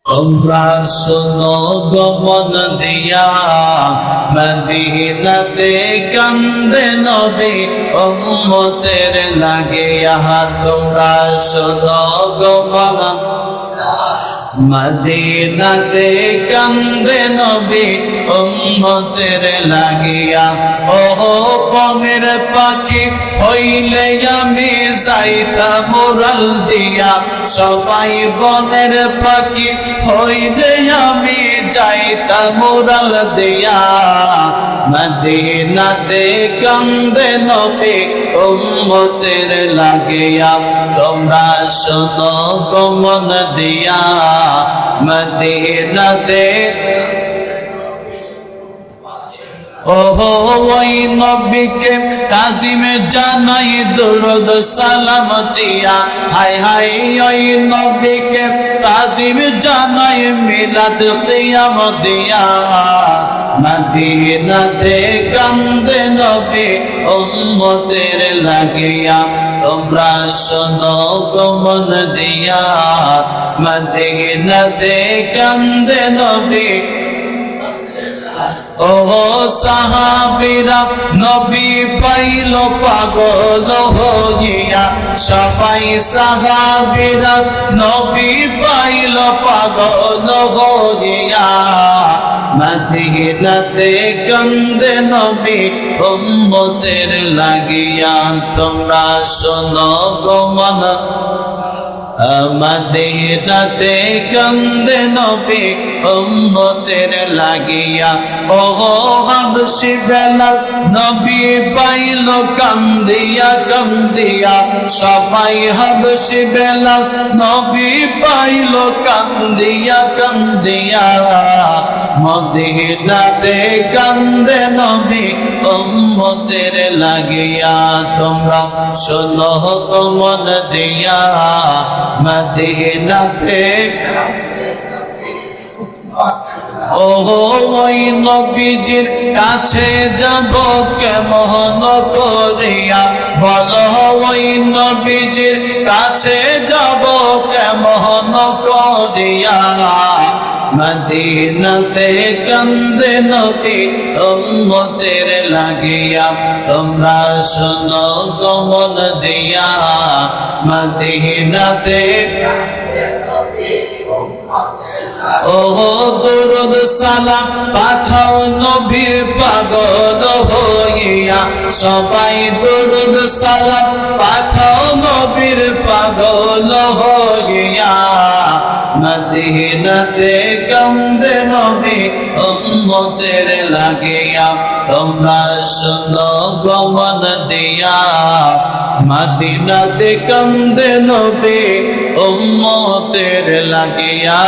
তোমরা শোনো গমন দিয়া মদিনাতে কান্দে নবী উম্মতের লাগিয়া। তোমরা শোনো গমন মদিনাতে কান্দে নবী উম্মতের লাগিয়া। ওহো বনের পাখি হইলে আমি যাইতাম উড়াল দিয়া। সবাই বনের পাখি হইলে আমি যাইতাম উড়াল দিয়া। মদিনাতে কান্দে নবী উম্মতের লাগিয়া। তোমরা শোনো গমন দিয়া মদিনাতে। ওহো ওই নবীকে তাজিমে জানাই দুরুদ সালাম দিয়া। হায় হায় ওই নবীকে তাজিম জানাই মিলাদ কিয়াম দিয়া। মদিনাতে কান্দে নবী উম্মতের লাগিয়া। তোমরা শোনো গমন দিয়া মদিনাতে কান্দে নবী। ওহো সাহাবীরা নবী পাইল পাগল হইয়া। সবাই সাহাবীরা নবী পাইল পাগল হইয়া। মদিনাতে কান্দে নবী উম্মতের লাগিয়া। তোমরা শোনো গমন মদিনাতে কান্দে নবী উম্মতের লাগিয়া। ওহো হাবশি বেলাল নবী পাইল কান্দিয়া কান্দিয়া। সবাই হাবশি বেলাল নবী পাইল কান্দিয়া কান্দিয়া। মদিনাতে কান্দে নবী উম্মতের লাগিয়া। তোমরা শোনো গমন দিয়া মদিনাতে। ওহো ওই নবীজির কাছে যাব কেমন করিয়া। বলো ওই নবীজির কাছে যাব কেমন করিয়া। মদিনাতে কান্দে নবী উম্মতের লাগিয়া। তোমরা শোনো গমন দিয়া মদিনাতে। ওহো দুরুদ সালাম পাঠাও নবী পাগল হইয়া। সবাই দুরুদ সালাম পাঠাও নবীর পাগল হইয়া। মদিনাতে কান্দে নবী উম্মতের লাগিয়া। তোমরা শোনো গমন দিয়া মদিনাতে কান্দে নবী উম্মতের লাগিয়া।